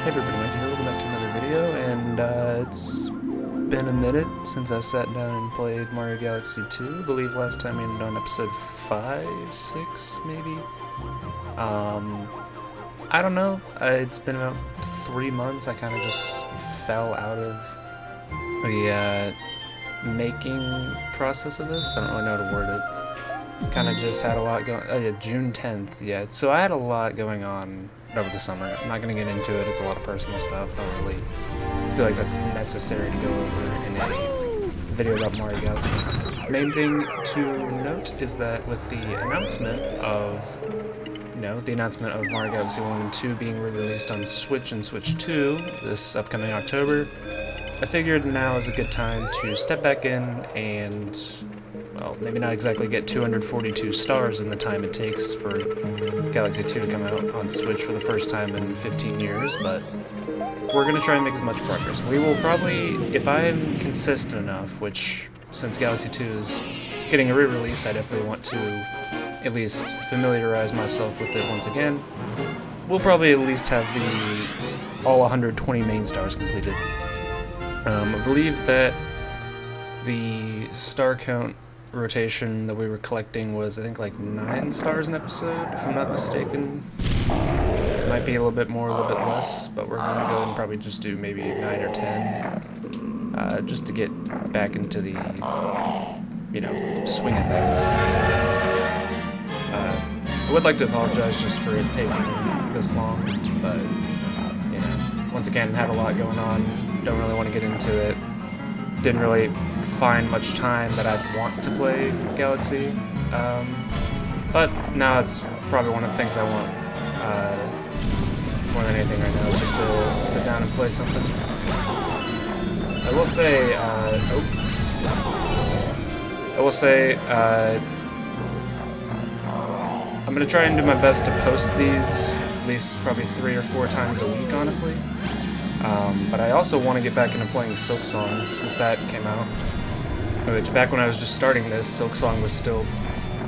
everybody, Mike here, welcome back to another video, and it's been a minute since I sat down and played Mario Galaxy 2. I believe last time we ended on episode 5, 6, maybe? I don't know, it's been about 3 months. I kind of just fell out of the making process of this. I don't really know how to word it. Kind of just had a lot going. Oh yeah, June 10th. Yeah, so I had a lot going on over the summer. I'm not gonna get into it. It's a lot of personal stuff. I don't really feel like that's necessary to go over in a video about Mario Galaxy. Main thing to note is that with the announcement of, Mario Galaxy 1 and 2 being re-released on Switch and Switch 2 this upcoming October, I figured now is a good time to step back in and, well, maybe not exactly get 242 stars in the time it takes for Galaxy 2 to come out on Switch for the first time in 15 years, but we're going to try and make as much progress. We will probably, if I'm consistent enough, which since Galaxy 2 is getting a re-release, I definitely want to at least familiarize myself with it once again. We'll probably at least have all 120 main stars completed. I believe that the star count rotation that we were collecting was, I think, like 9 stars an episode, if I'm not mistaken. It might be a little bit more, a little bit less, but we're going to go ahead and probably just do maybe 9 or 10, just to get back into the, swing of things. I would like to apologize just for it taking this long, but, once again, had a lot going on. Don't really want to get into it. Didn't really find much time that I'd want to play Galaxy, but now it's probably one of the things I want more than anything right now, is just to sit down and play something. I will say, I'm going to try and do my best to post these at least probably 3 or 4 times a week, honestly. But I also want to get back into playing Silksong since that came out. Which, back when I was just starting this, Silksong was still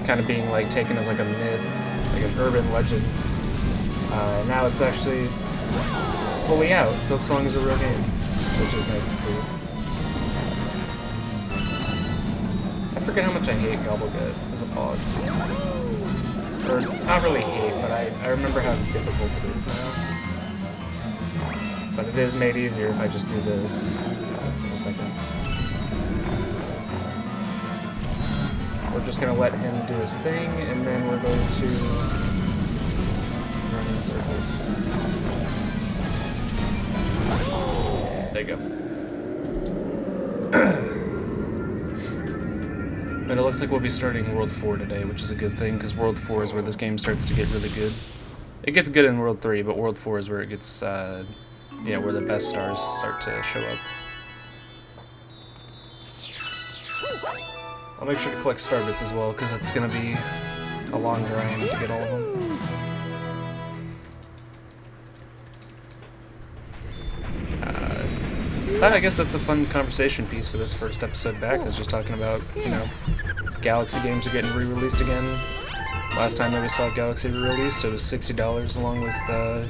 kind of being taken as like a myth, like an urban legend. Now it's actually fully out. Silksong is a real game, which is nice to see. I forget how much I hate Gobblegut as a boss. Or, not really hate, but I remember how difficult it is now. But it is made easier if I just do this. For a second. We're just going to let him do his thing, and then we're going to run in circles. There you go. And it looks like we'll be starting World 4 today, which is a good thing, because World 4 is where this game starts to get really good. It gets good in World 3, but World 4 is where it gets, where the best stars start to show up. I'll make sure to collect star bits as well, because it's going to be a long grind to get all of them. But I guess that's a fun conversation piece for this first episode back, is just talking about, Galaxy games are getting re-released again. Last time that we saw Galaxy re-released, it was $60 along with the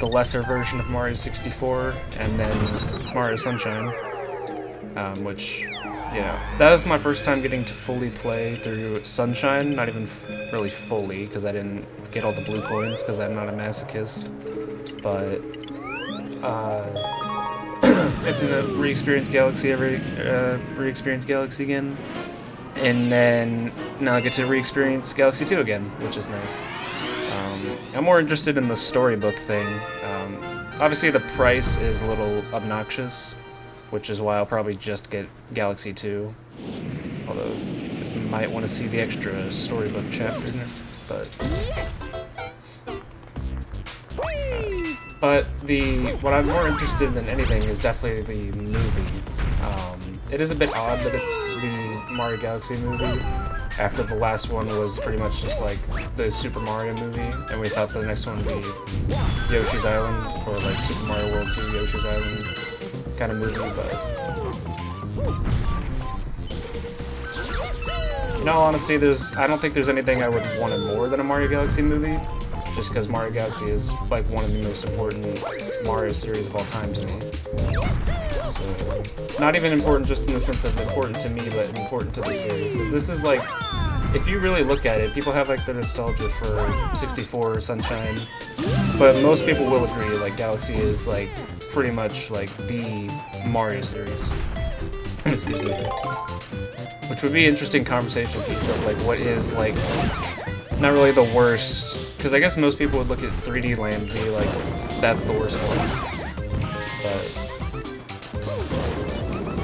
lesser version of Mario 64 and then Mario Sunshine, which, that was my first time getting to fully play through Sunshine, not even really fully, because I didn't get all the blue coins, because I'm not a masochist, but, it's gonna re-experience Galaxy again, and then now I get to re-experience Galaxy 2 again, which is nice. I'm more interested in the storybook thing. Obviously the price is a little obnoxious, which is why I'll probably just get Galaxy 2. Although, you might want to see the extra storybook chapter, but... what I'm more interested in anything is definitely the movie. It is a bit odd that it's the Mario Galaxy movie, after the last one was pretty much just like the Super Mario movie, and we thought the next one would be Yoshi's Island, or like Super Mario World 2 Yoshi's Island kind of movie, but... In all honesty, I don't think there's anything I would want more than a Mario Galaxy movie. just because Mario Galaxy is like one of the most important Mario series of all time to me. So, not even important just in the sense of important to me, but important to the series. Because this is like, if you really look at it, people have like their nostalgia for 64, Sunshine, but most people will agree like Galaxy is like pretty much like the Mario series. Excuse me. Which would be an interesting conversation piece of like what is like not really the worst, because I guess most people would look at 3D Land and be like that's the worst one. But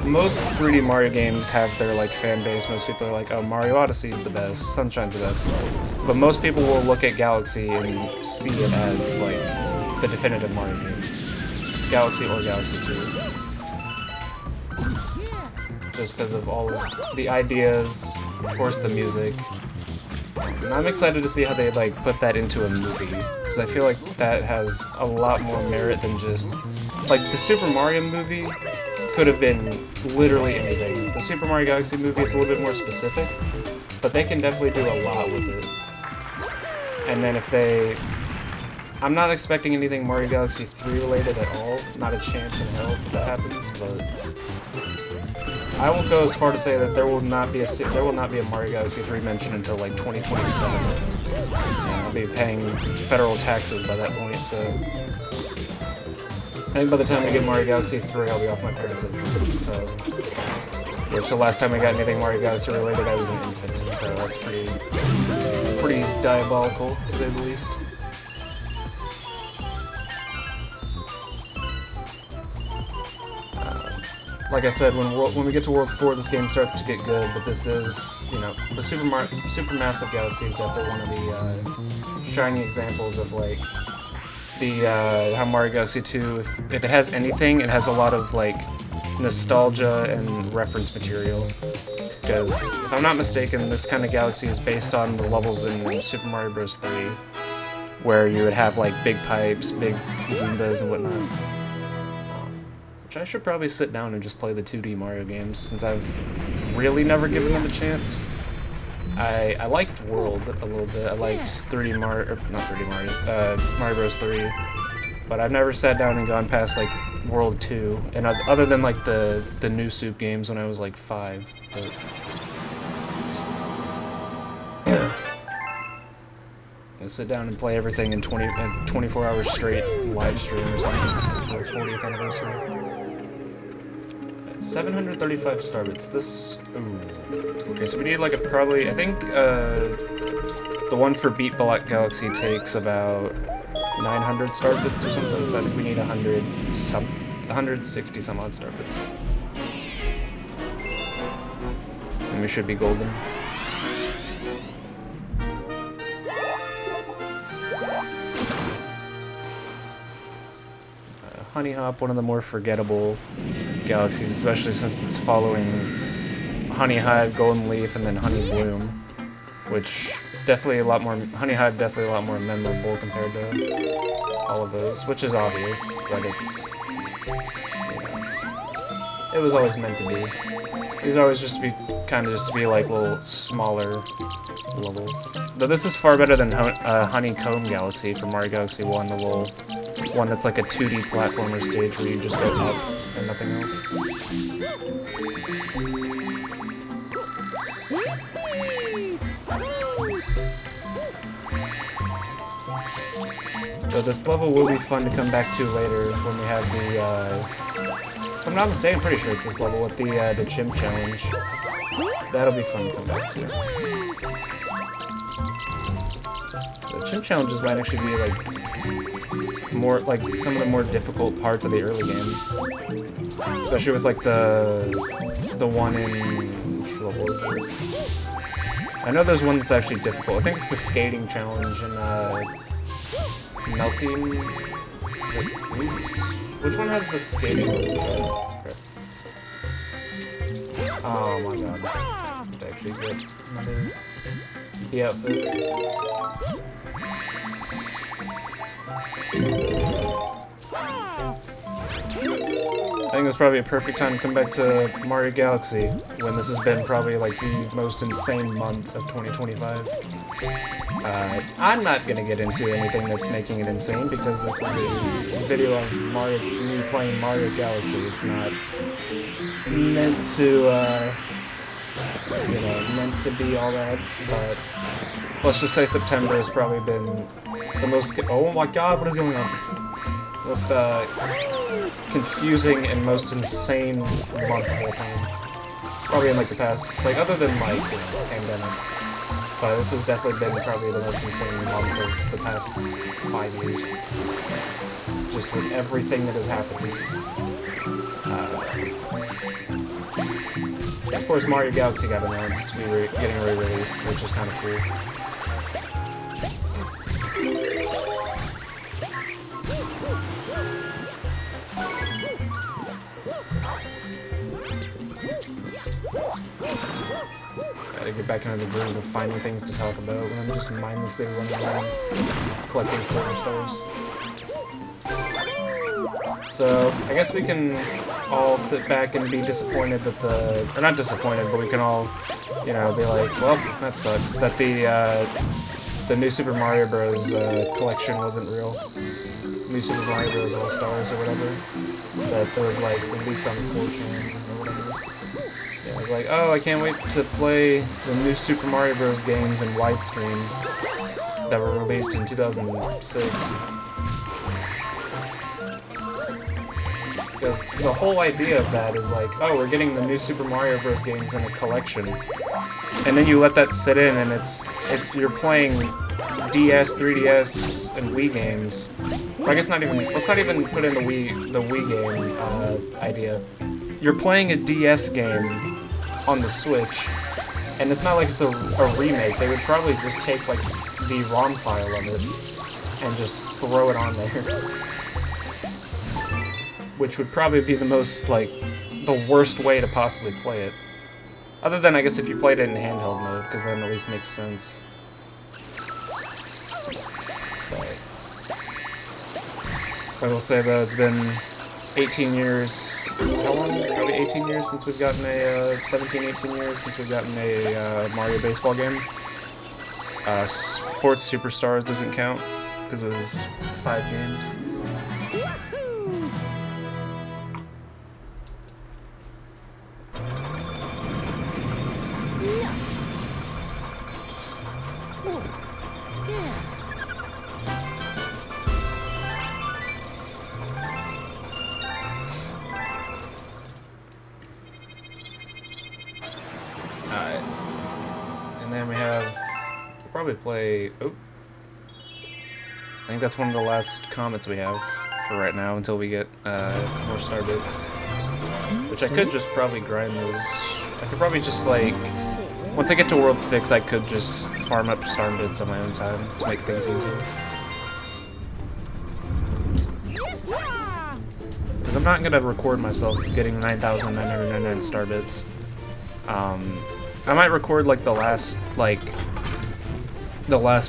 most 3D Mario games have their like fan base. Most people are like, oh, Mario Odyssey is the best, Sunshine's the best. But most people will look at Galaxy and see it as like the definitive Mario game. Galaxy or Galaxy 2. Just because of all of the ideas, of course the music. And I'm excited to see how they like put that into a movie, because I feel like that has a lot more merit than just like the Super Mario movie could have been literally anything. The Super Mario Galaxy movie, it's a little bit more specific, but they can definitely do a lot with it. And then if they... I'm not expecting anything Mario Galaxy 3 related at all. Not a chance in hell if that happens, but I won't go as far to say that there will not be a Mario Galaxy 3 mention until like 2027. And I'll be paying federal taxes by that point, so I think by the time we get Mario Galaxy 3, I'll be off my parents' insurance, so... Which the last time I got anything Mario Galaxy related, I was an infant, so that's pretty diabolical, to say the least. Like I said, when we get to World 4, this game starts to get good, but this is, you know, the Supermassive Galaxy is definitely one of the shiny examples of, like, how Mario Galaxy 2, if it has anything, it has a lot of like nostalgia and reference material. Because if I'm not mistaken, this kind of Galaxy is based on the levels in Super Mario Bros. 3, where you would have like big pipes, big Goombas and whatnot. Which I should probably sit down and just play the 2D Mario games, since I've really never given them a chance. I liked World a little bit. I liked 3D Mario, or not 3D Mario, Mario Bros. 3, but I've never sat down and gone past like World 2, and other than like the new Soup games when I was like 5. But I sit down and play everything in 24 hours straight, live stream or something for the 40th anniversary. 735 star bits. This... Ooh. Okay, so we need like a probably... I think the one for Beat Black Galaxy takes about 900 star bits or something, so I think we need 160 some odd star bits. And we should be golden. Honey Hop, one of the more forgettable galaxies, especially since it's following Honey Hive, Golden Leaf, and then Honey Bloom, which definitely a lot more, Honey Hive definitely a lot more memorable compared to all of those, which is obvious, but it's, you know, it was always meant to be. These always just be, kind of just to be like little smaller levels. Though this is far better than Honeycomb Galaxy from Mario Galaxy 1, the little one that's like a 2D platformer stage where you just go up and nothing else. So this level will be fun to come back to later when we have the, if I'm not mistaken, I'm pretty sure it's this level with the Chimp Challenge. That'll be fun to come back to. The Chimp Challenges might actually be like more like some of the more difficult parts of the early game, especially with like the one in which level is it? I know there's one that's actually difficult. I think it's the skating challenge in Melting. Is it Freeze? Which one has the skating? Okay. Oh my god! I have to actually get the outfit. think it's probably a perfect time to come back to Mario Galaxy, when this has been probably like the most insane month of 2025. I'm not gonna get into anything that's making it insane because this is a video of me playing Mario Galaxy. It's not meant to, meant to be all that, but let's just say September has probably been the most, oh my god, what is going on? Most, confusing and most insane month of all time. Probably in, like, the past, like, other than, like, pandemic. But this has definitely been probably the most insane month of the past 5 years. Just with everything that has happened. Of course, Mario Galaxy got announced to be getting re-released, which is kind of cool. Gotta get back into the groove of finding things to talk about when I'm just mindlessly running around collecting silver stars. So, I guess we can all sit back and be disappointed that or not disappointed, but we can all, be like, well, that sucks, that the new Super Mario Bros. Collection wasn't real. New Super Mario Bros. All Stars or whatever. That was like leaked on 4chan or whatever. Yeah, like, oh, I can't wait to play the new Super Mario Bros. Games in widescreen that were released in 2006. Because the whole idea of that is like, oh, we're getting the new Super Mario Bros. Games in a collection. And then you let that sit in and you're playing DS, 3DS, and Wii games. Or I guess let's not even put in the Wii game idea. You're playing a DS game on the Switch, and it's not like it's a remake. They would probably just take like the ROM file of it and just throw it on there. Which would probably be the most, like, the worst way to possibly play it. Other than, I guess, if you played it in handheld mode, because then at least makes sense. But I will say, though, it's been 18 years, how long? Probably 18 years since we've gotten a, 17, 18 years since we've gotten a Mario baseball game. Sports Superstars doesn't count, because it was 5 games. Alright. And then we have... we'll probably play... oh. I think that's one of the last comments we have for right now until we get more star bits. Which I could just probably grind those. I could probably just like... once I get to World 6, I could just farm up star bits on my own time to make things easier. Because I'm not going to record myself getting 9,999 star bits. I might record like the last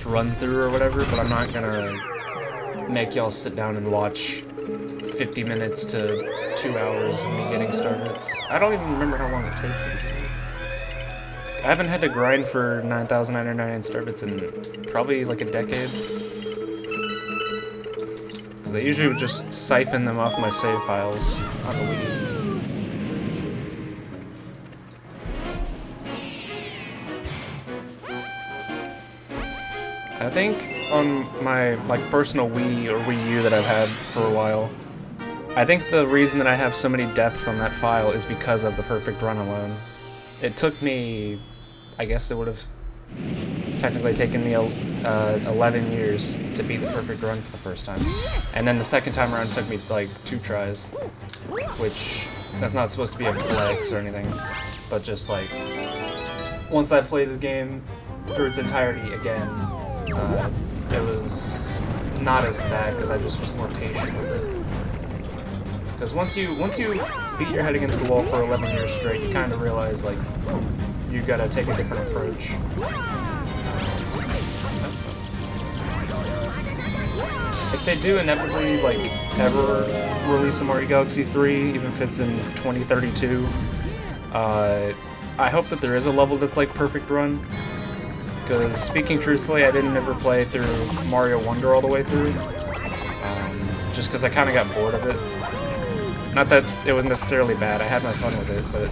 run through or whatever, but I'm not gonna make y'all sit down and watch 50 minutes to 2 hours of me getting star bits. I don't even remember how long it takes usually. I haven't had to grind for 9,999 star bits in probably like a decade. They usually would just siphon them off my save files on the Wii. I think on my personal Wii or Wii U that I've had for a while, I think the reason that I have so many deaths on that file is because of the perfect run alone. It took me, I guess it would have technically taken me 11 years to beat the perfect run for the first time. And then the second time around it took me like 2 tries, which that's not supposed to be a flex or anything, but just like once I played the game through its entirety again, it was not as bad because I just was more patient with it. Because once you beat your head against the wall for 11 years straight, you kind of realize like you gotta take a different approach. If they do inevitably like ever release of Mario Galaxy 3, even if it's in 2032. I hope that there is a level that's like Perfect Run, because speaking truthfully, I didn't ever play through Mario Wonder all the way through, just because I kind of got bored of it. Not that it was necessarily bad, I had my fun with it, but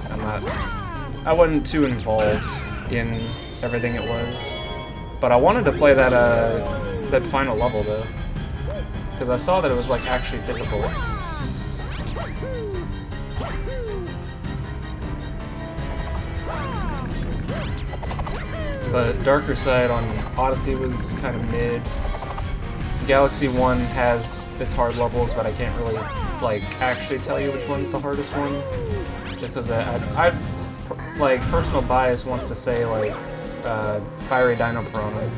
I wasn't too involved in everything it was. But I wanted to play that that final level though, because I saw that it was like actually difficult. But Darker Side on Odyssey was kind of mid. Galaxy 1 has its hard levels, but I can't really like actually tell you which one's the hardest one, just because I like personal bias wants to say like Fiery Dino Piranha,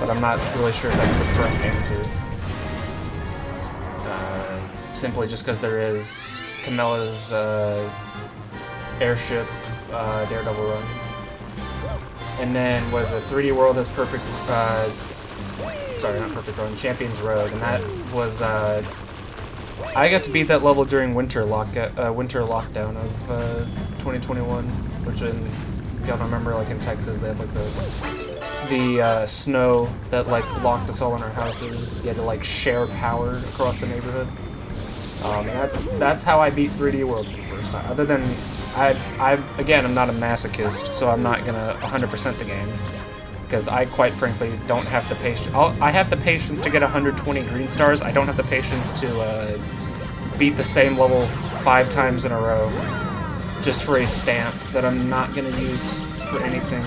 but I'm not really sure if that's the correct answer. Simply just because there is Camella's airship Daredevil run, and then was a 3D World as Perfect. Sorry, not Perfect Run, Champions Road, and that was I got to beat that level during winter lockdown of 2021, which if y'all remember, like in Texas, they had like the snow that like locked us all in our houses. You had to like share power across the neighborhood. And that's how I beat 3D World for the first time. Other than again, I'm not a masochist, so I'm not gonna 100% the game, because I quite frankly don't have the patience. I have the patience to get 120 green stars. I don't have the patience to beat the same level 5 times in a row just for a stamp that I'm not going to use for anything.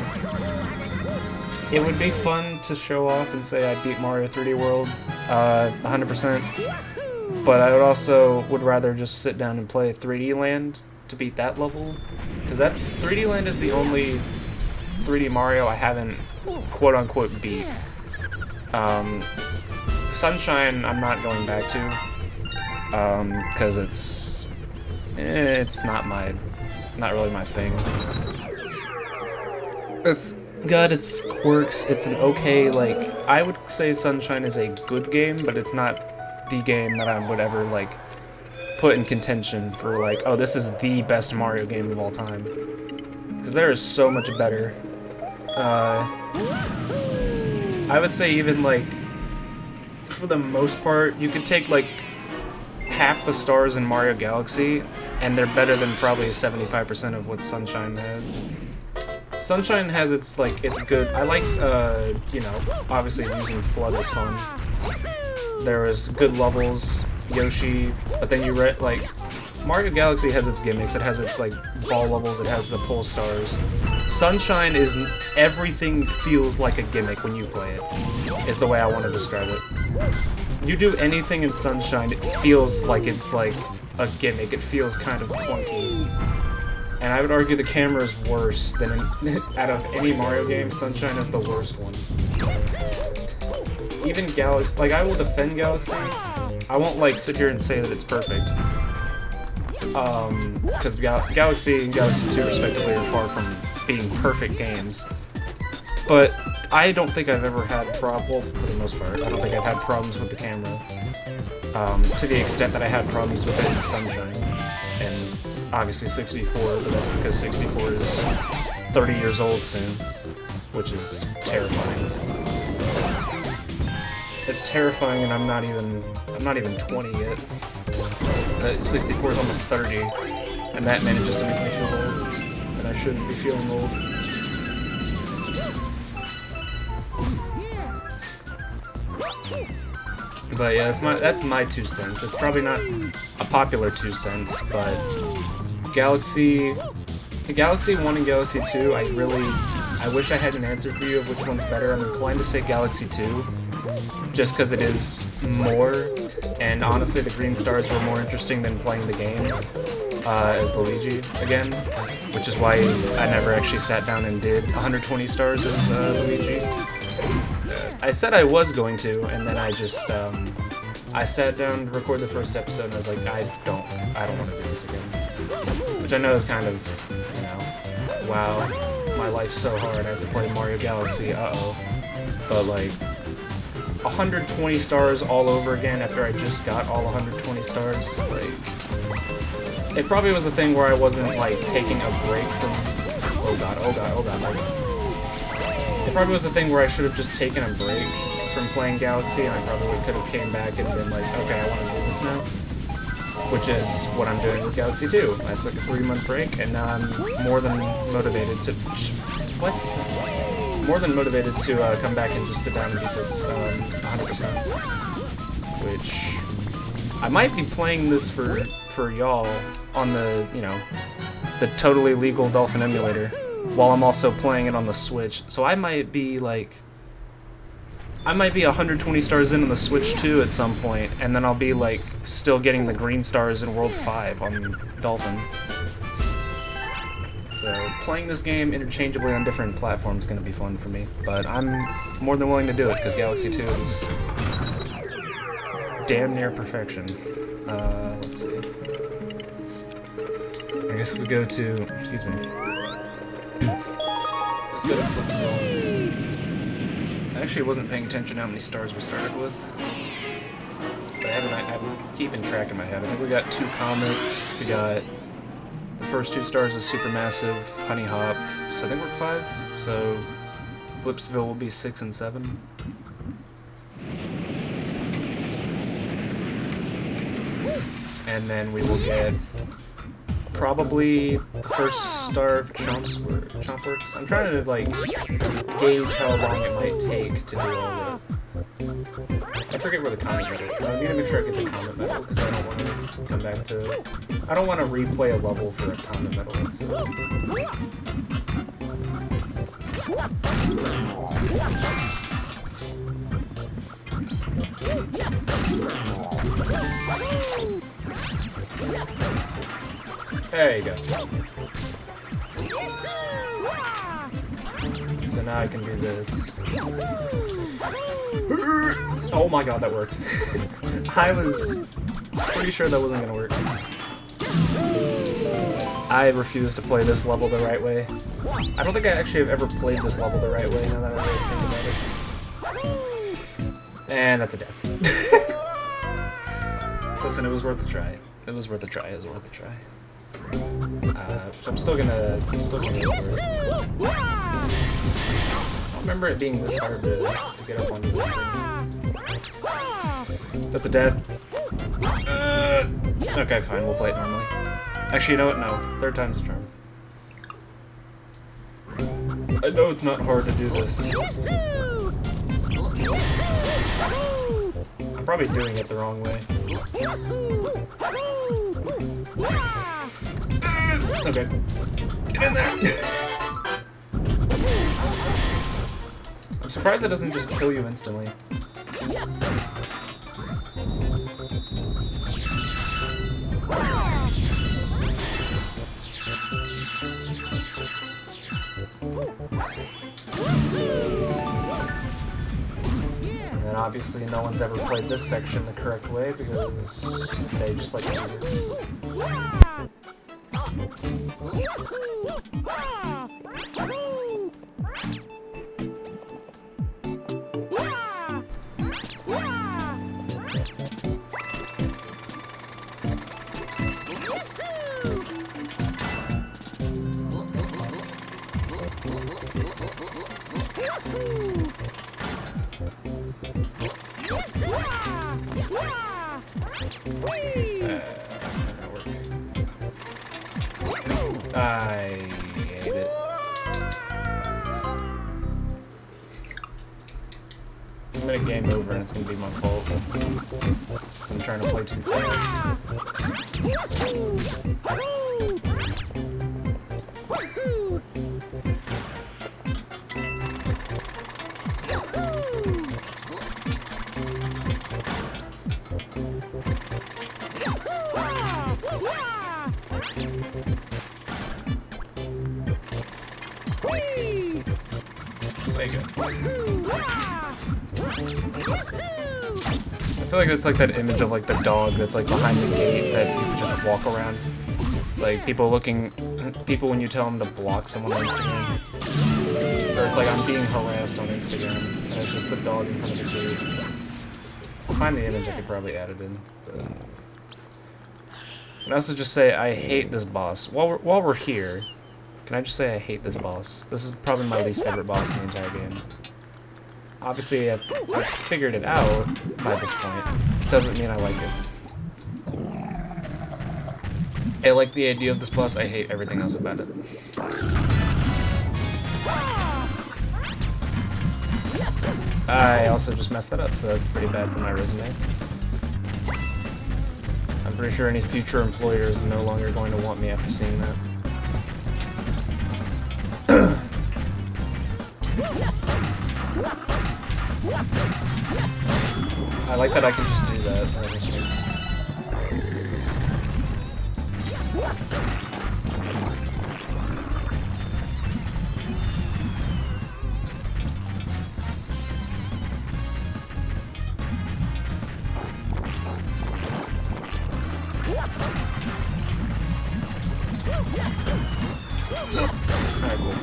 It would be fun to show off and say I beat Mario 3D World 100%, but I would rather just sit down and play 3D Land to beat that level, because 3D Land is the only 3D Mario I haven't quote-unquote beat. Sunshine I'm not going back to, because it's not really my thing. It's got its quirks. It's an okay, like, I would say Sunshine is a good game, but it's not the game that I would ever like put in contention for like, oh, this is the best Mario game of all time, because there is so much better. I would say even like, for the most part, you could take like half the stars in Mario Galaxy, and they're better than probably 75% of what Sunshine had. Sunshine has its good. I liked, you know, obviously using Flood is fun. There was good levels, Yoshi, but then like, Mario Galaxy has its gimmicks. It has its like ball levels. It has the pole stars. Sunshine is everything feels like a gimmick when you play it, is the way I want to describe it. You do anything in Sunshine, it feels like it's like a gimmick. It feels kind of clunky. And I would argue the camera is worse than out of any Mario game. Sunshine is the worst one. Even Galaxy, like, I will defend Galaxy. I won't like sit here and say that it's perfect. Because Galaxy and Galaxy 2 respectively are far from being perfect games. But I don't think I've ever had well, for the most part, I don't think I've had problems with the camera. To the extent that I had problems with it in Sunshine. And obviously 64, but that's because 64 is 30 years old soon, which is terrifying. It's terrifying, and I'm not even 20 yet. 64 is almost 30, and that manages to make me feel old, and I shouldn't be feeling old. But yeah, that's my 2 cents. It's probably not a popular 2 cents, but Galaxy 1 and Galaxy 2, I wish I had an answer for you of which one's better. I'm inclined to say Galaxy 2, just because it is more, and honestly the green stars were more interesting than playing the game as Luigi again, which is why I never actually sat down and did 120 stars as Luigi. I said I was going to, and then I just, I sat down to record the first episode, and I was like, I don't want to do this again. Which I know is kind of, you know, wow, my life's so hard, I have to play Mario Galaxy, uh-oh. But, like, 120 stars all over again after I just got all 120 stars. Like, it probably was a thing where I wasn't like taking a break from. Oh god! Like, it probably was a thing where I should have just taken a break from playing Galaxy, and I probably could have came back and been like, okay, I want to do this now. Which is what I'm doing with Galaxy 2. I took a 3-month break, and now I'm more than motivated to... What? More than motivated to come back and just sit down and beat this 100%. Which... I might be playing this for y'all on the, you know, the totally legal Dolphin emulator, while I'm also playing it on the Switch. So I might be, like... I might be 120 stars in on the Switch 2 at some point, and then I'll be, like, still getting the green stars in World 5 on Dolphin. So, playing this game interchangeably on different platforms is going to be fun for me, but I'm more than willing to do it, because Galaxy 2 is damn near perfection. Let's see. I guess we go to... excuse me. Let's go to Flipsville. I actually wasn't paying attention to how many stars we started with. But I'm keeping track in my head. I think we got 2 comets. We got the first 2 stars is Supermassive, Honey Hop. So I think we're 5. So Flipsville will be 6 and 7. And then we will get probably the first star of Chompworks. I'm trying to like gauge how long it might take to do all the... I forget where the comet medal is. I need to make sure I get the comet medal because I don't want to come back to... I don't want to replay a level for a comet medal. So. There you go. So now I can do this. Oh my god, that worked. I was pretty sure that wasn't gonna work. I refuse to play this level the right way. I don't think I actually have ever played this level the right way now that I really think about it. And that's a death. Listen, it was worth a try. It was worth a try. It was worth a try. So I'm still gonna go for it. I don't remember it being this hard to get up onto this thing. That's a death. Okay, fine. We'll play it normally. Actually, you know what? No. 3rd time's a charm. I know it's not hard to do this. I'm probably doing it the wrong way. Okay. Get in there! I'm surprised that doesn't just kill you instantly. And then obviously no one's ever played this section the correct way because they just like to do this. That's not gonna work. I hate it. I'm gonna game over and it's gonna be my fault. Because I'm trying to play too fast. I feel like it's like that image of like the dog that's like behind the gate that you could just walk around. It's like people when you tell them to block someone on Instagram. Or it's like I'm being harassed on Instagram, and it's just the dog in front of the gate. If I find the image, I could probably add it in. But... And I also just say I hate this boss. While we're here, can I just say I hate this boss? This is probably my least favorite boss in the entire game. Obviously, I've figured it out by this point. Doesn't mean I like it. I like the idea of this boss, I hate everything else about it. I also just messed that up, so that's pretty bad for my resume. I'm pretty sure any future employer is no longer going to want me after seeing that. I like that I can just do that. That makes sense. Alright, cool.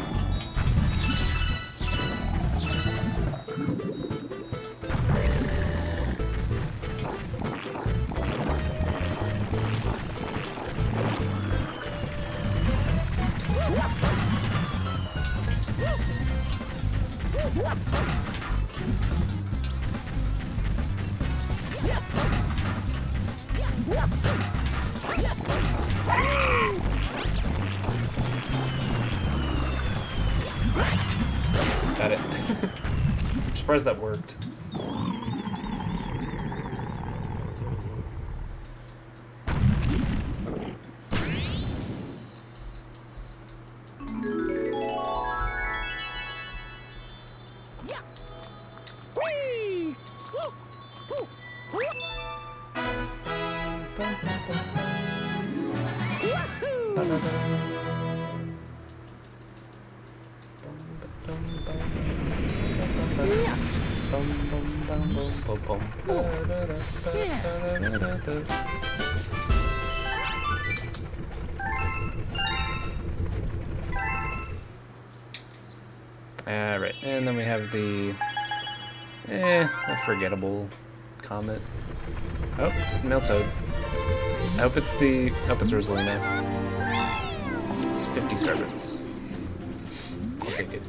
Got it. I'm surprised that worked. Alright, and then we have the a forgettable comet. Oh, male toad. I hope it's Rosalina. It's 50 starbits. I'll take it.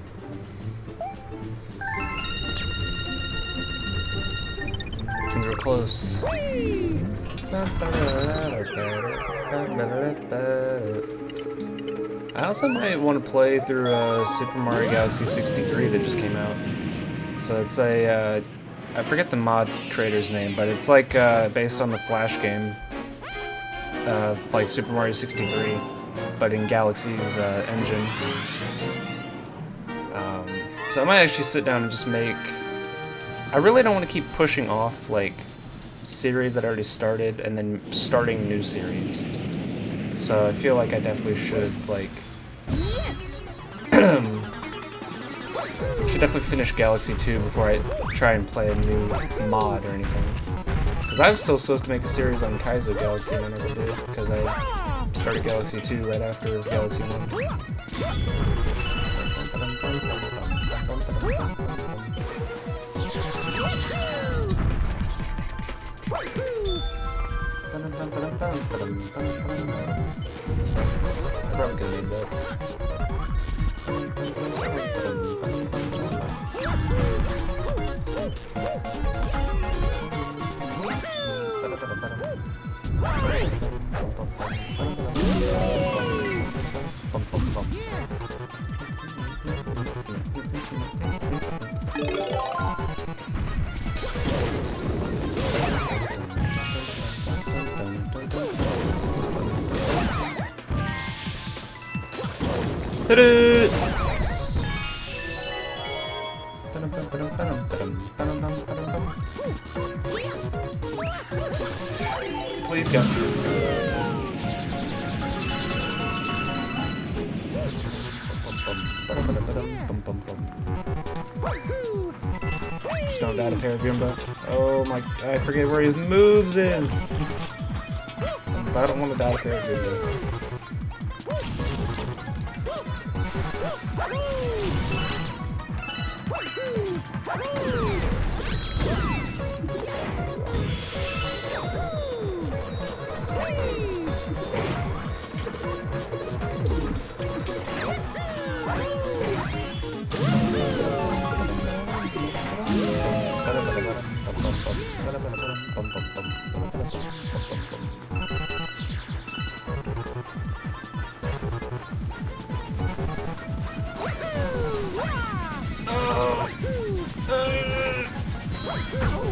Things were close. I also might want to play through Super Mario Galaxy 63 that just came out. So it's a, I forget the mod creator's name, but it's like based on the Flash game, like Super Mario 63, but in Galaxy's engine. So I might actually sit down and just make... I really don't want to keep pushing off like series that already started and then starting new series. So I feel like I definitely should like should definitely finish Galaxy 2 before I try and play a new mod or anything. Because I was still supposed to make a series on Kaizo Galaxy and I never did, because I started Galaxy 2 right after Galaxy 1. I probably could have made that. Please go. Just don't die to Paragumba. Oh my, I forget where his moves is. I don't want to die to Paragumba.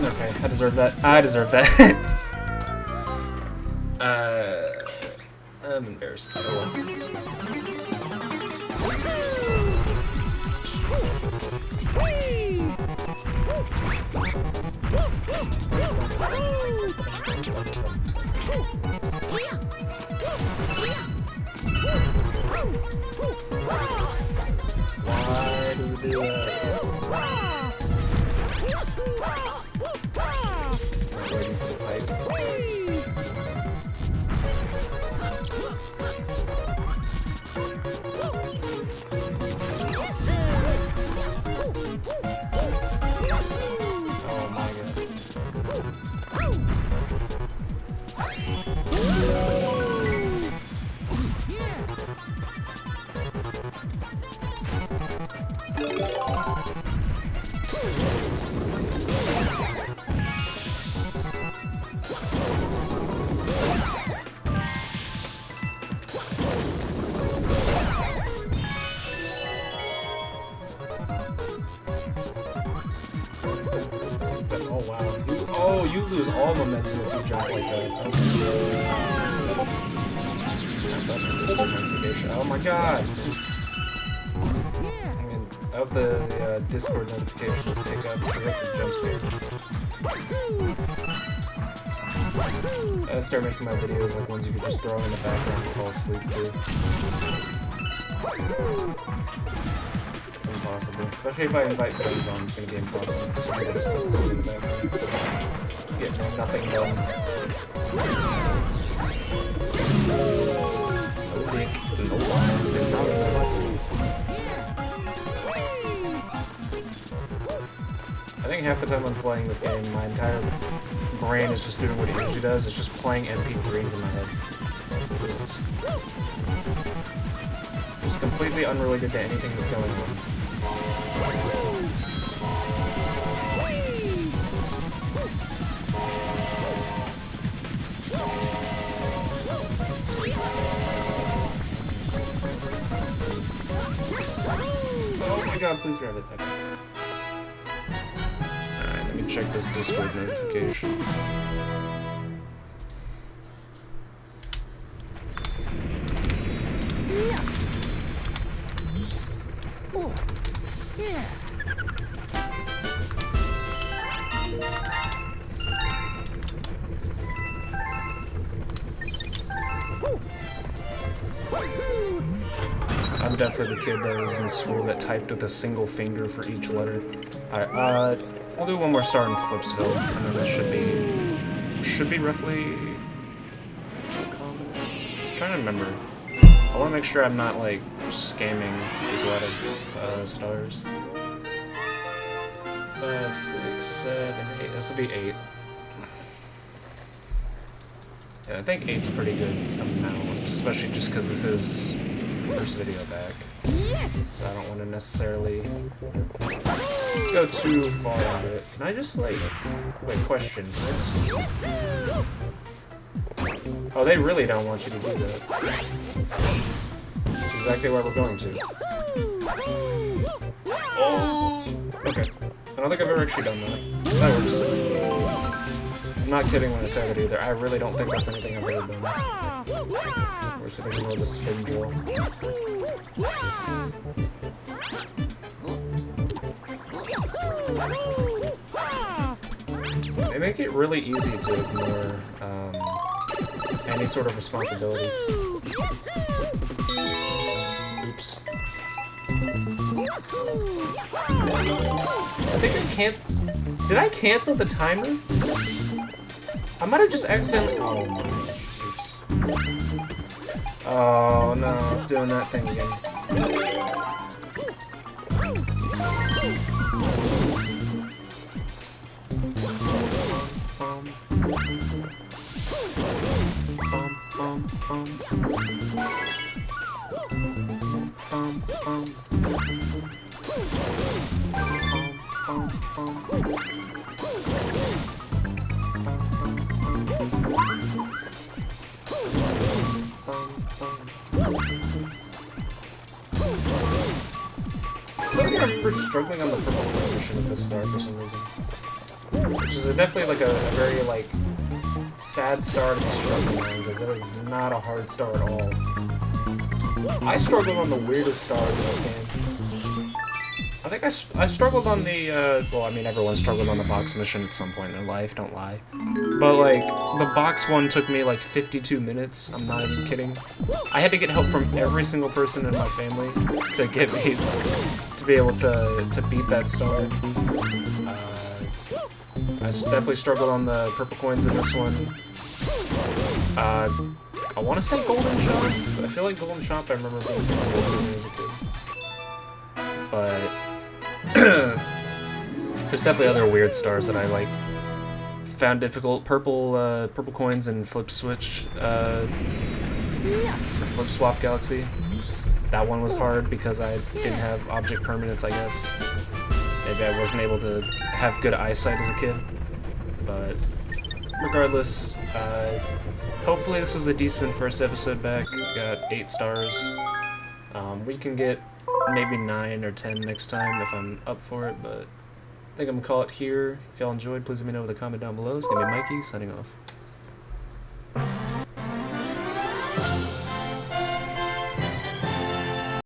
Okay, I deserve that. I deserve that. I'm embarrassed. Oh, why does it do that? I'm waiting for the pipe. Oh my god. Oh wow. Oh, you lose all momentum if you jump like that. That's a Discord notification. Oh my god! I mean, of the Discord notifications pick up, that's a jump scare. I start making my videos like ones you could just throw in the background and fall asleep to. It's impossible. Especially if I invite friends on, it's gonna be impossible for somebody to just put something in the background. Get nothing done. No dick, no lines, and not I think half the time I'm playing this game, my entire brain is just doing what it usually does. It's just playing MP3s in my head. Just completely unrelated to anything that's going on. Oh my god, please grab it. Alright, let me check this Discord notification. I'm definitely the kid that was in school that typed with a single finger for each letter. Alright, we'll do one more star in Flipsville, and then that should be roughly common. I'm trying to remember. I want to make sure I'm not like scamming people out of stars. 5, 6, 7, 8. This will be 8. Yeah, I think 8's a pretty good amount, especially just because this is first video back. Yes! So I don't want to necessarily go too far into it. Can I just like... Wait, question. Can I just... Oh, they really don't want you to do that. That's exactly where we're going to. Oh! Okay. I don't think I've ever actually done that. That works. I'm not kidding when I say that either. I really don't think that's anything I've ever done. We're sitting here with a spin drill. They make it really easy to ignore any sort of responsibilities. Oops. I think I canceled. Did I cancel the timer? I might have just accidentally. Oh my gosh. Oops. Oh no, it's doing that thing again. I remember struggling on the purple version of this star for some reason. Which is definitely like a very like sad star to be struggling on, because it is not a hard star at all. I struggled on the weirdest stars in this game. I think I struggled on the, well, I mean, everyone struggled on the box mission at some point in their life, don't lie. But, like, the box one took me, like, 52 minutes. I'm not even kidding. I had to get help from every single person in my family to get me, to be able to beat that star. I definitely struggled on the purple coins in this one. I want to say Golden Shop. I feel like Golden Shop I remember being difficult to me as a kid. But there's definitely other weird stars that I like found difficult. Purple coins and flip switch or flip swap galaxy. That one was hard because I didn't have object permanence, I guess. Maybe I wasn't able to have good eyesight as a kid. But regardless, hopefully this was a decent first episode back. We got 8 stars. We can get maybe 9 or 10 next time if I'm up for it, but I think I'm gonna call it here. If y'all enjoyed, please let me know with a comment down below. It's gonna be Mikey, signing off.